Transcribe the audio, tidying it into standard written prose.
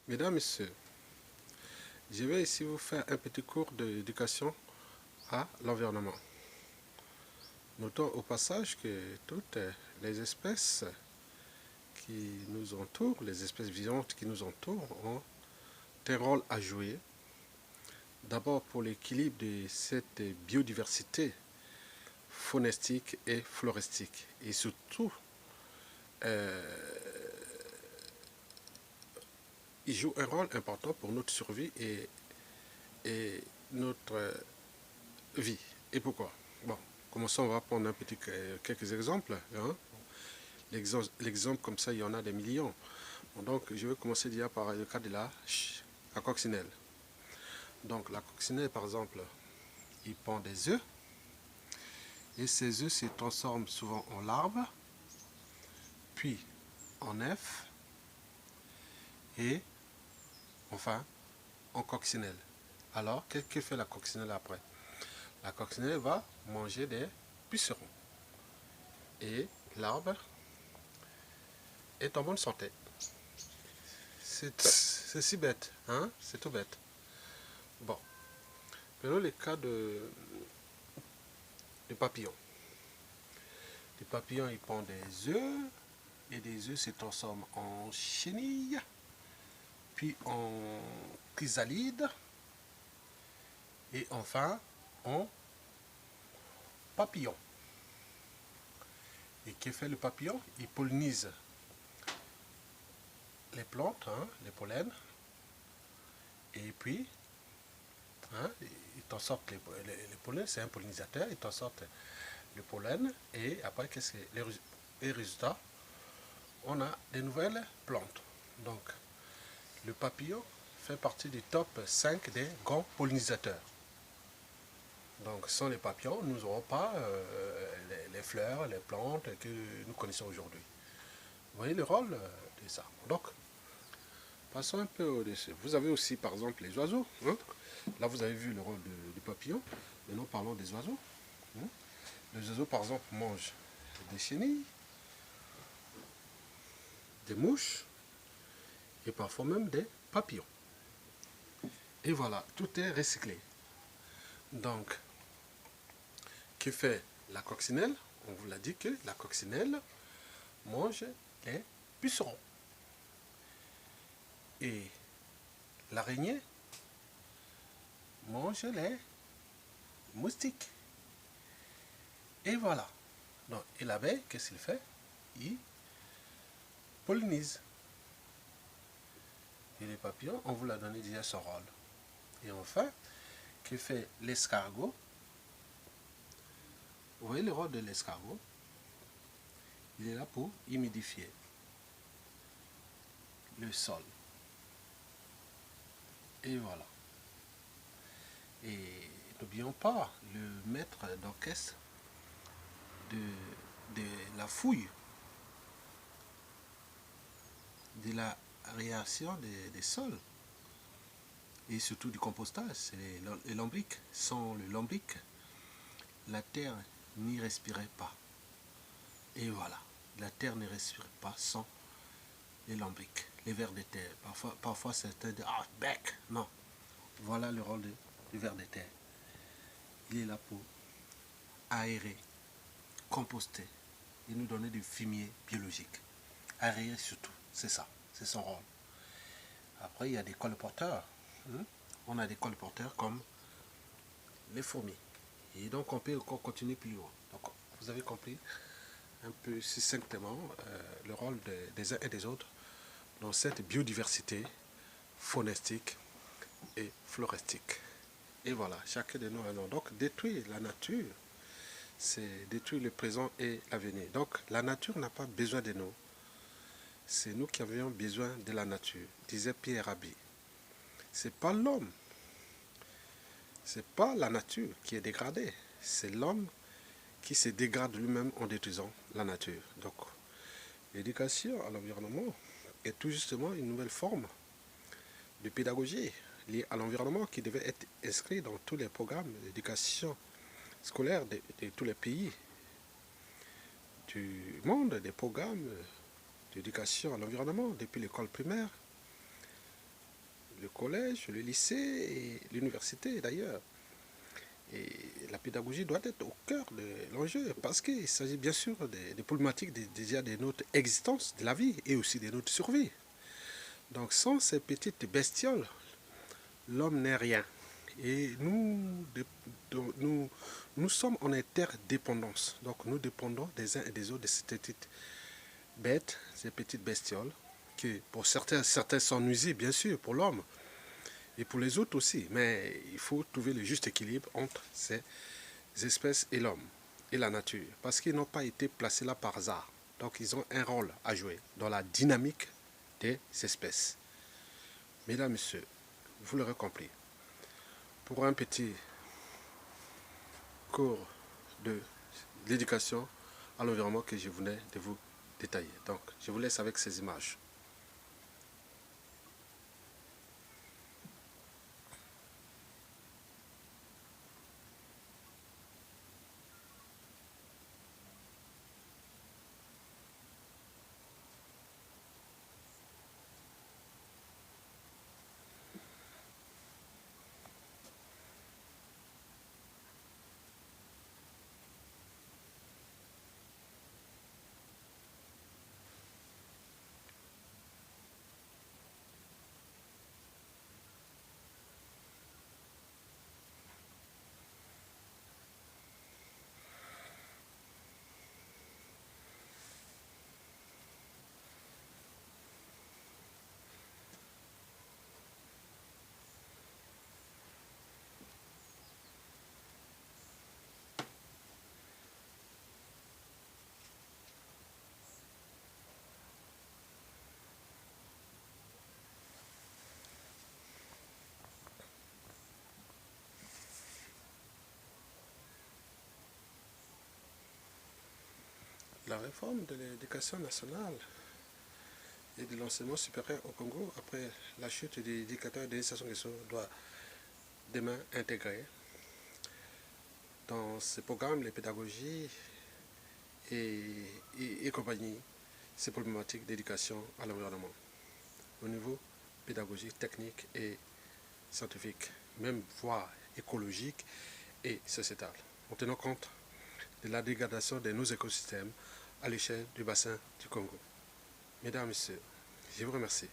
Mesdames, Messieurs, je vais ici vous faire un petit cours d'éducation à l'environnement. Notons au passage que toutes les espèces qui nous entourent, les espèces vivantes qui nous entourent, ont un rôle à jouer. D'abord pour l'équilibre de cette biodiversité faunistique et floristique. Et surtout, ils jouent un rôle important pour notre survie et notre vie. Et pourquoi? Bon, commençons, on va prendre quelques exemples. Hein. L'exemple comme ça, il y en a des millions. Bon, donc, je vais commencer déjà par le cas de la coccinelle. Donc, la coccinelle, par exemple, il pond des œufs. Et ces œufs se transforment souvent en larves, puis en œufs, et enfin en coccinelle. Alors, qu'est-ce que fait la coccinelle après? La coccinelle va manger des pucerons. Et l'arbre est en bonne santé. C'est si bête, hein? C'est tout bête. Bon, prenons le cas de papillons. Les papillons, ils pondent des œufs, et des œufs se transforment en chenilles, puis en chrysalides, et enfin en papillons. Et que fait le papillon? Il pollinise les plantes, hein, les pollens, et puis il t'en sort les pollens, c'est un pollinisateur, il t'en sort le pollen, et après, qu'est-ce que les résultats? On a des nouvelles plantes. Donc, le papillon fait partie du top 5 des grands pollinisateurs. Donc, sans les papillons, nous n'aurons pas les fleurs, les plantes que nous connaissons aujourd'hui. Vous voyez le rôle de ça. Donc, passons un peu au-dessus. Vous avez aussi, par exemple, les oiseaux. Hein. Là, vous avez vu le rôle du papillon. Maintenant, parlons des oiseaux. Hein. Les oiseaux, par exemple, mangent des chenilles, des mouches et parfois même des papillons. Et voilà, tout est recyclé. Donc, que fait la coccinelle? On vous l'a dit que la coccinelle mange les pucerons. Et l'araignée mange les moustiques. Et voilà. Donc, et l'abeille, qu'est-ce qu'il fait? Il pollinise. Et les papillons, on vous l'a donné déjà son rôle. Et enfin, que fait l'escargot? Vous voyez le rôle de l'escargot? Il est là pour humidifier le sol. Et voilà. Et n'oublions pas le maître d'orchestre de la fouille, de la réaction des sols et surtout du compostage, c'est les lombriques. Sans le lombric, la terre n'y respirait pas. Et voilà, la terre ne respire pas sans les lombriques, les vers de terre. Parfois certains disent ah bec, non. Voilà le rôle du ver de terre. Il est là pour aérer, composter et nous donner du fumier biologique. Aérer surtout, c'est ça, c'est son rôle. Après, il y a des colporteurs. On a des colporteurs comme les fourmis. Et donc, on peut encore continuer plus loin. Donc, vous avez compris un peu succinctement le rôle des uns et des autres dans cette biodiversité faunistique et floristique. Et voilà, chacun de nous a un nom. Donc, détruire la nature, c'est détruire le présent et l'avenir. Donc, la nature n'a pas besoin de nous. C'est nous qui avions besoin de la nature, disait Pierre Rabhi. C'est pas l'homme, c'est pas la nature qui est dégradée, c'est l'homme qui se dégrade lui-même en détruisant la nature. Donc, l'éducation à l'environnement est tout justement une nouvelle forme de pédagogie liée à l'environnement qui devait être inscrite dans tous les programmes d'éducation scolaire de tous les pays du monde, des programmes d'éducation à l'environnement depuis l'école primaire collège, le lycée et l'université d'ailleurs. Et la pédagogie doit être au cœur de l'enjeu parce qu'il s'agit bien sûr des problématiques déjà de notre existence, de la vie et aussi de notre survie. Donc sans ces petites bestioles, l'homme n'est rien. Et nous sommes en interdépendance. Donc nous dépendons des uns et des autres de ces petites bêtes, ces petites bestioles, qui pour certains sont nuisibles bien sûr pour l'homme et pour les autres aussi. Mais il faut trouver le juste équilibre entre ces espèces et l'homme et la nature. Parce qu'ils n'ont pas été placés là par hasard. Donc ils ont un rôle à jouer dans la dynamique des espèces. Mesdames, Messieurs, vous l'aurez compris. Pour un petit cours de l'éducation à l'environnement que je venais de vous détailler. Donc, je vous laisse avec ces images. La réforme de l'éducation nationale et de l'enseignement supérieur au Congo, après la chute des dictateurs de Sassou Nguesso, doit demain intégrer dans ces programmes les pédagogies et compagnie ces problématiques d'éducation à l'environnement au niveau pédagogique, technique et scientifique, même voire écologique et sociétal, en tenant compte de la dégradation de nos écosystèmes à l'échelle du bassin du Congo. Mesdames, Messieurs, je vous remercie.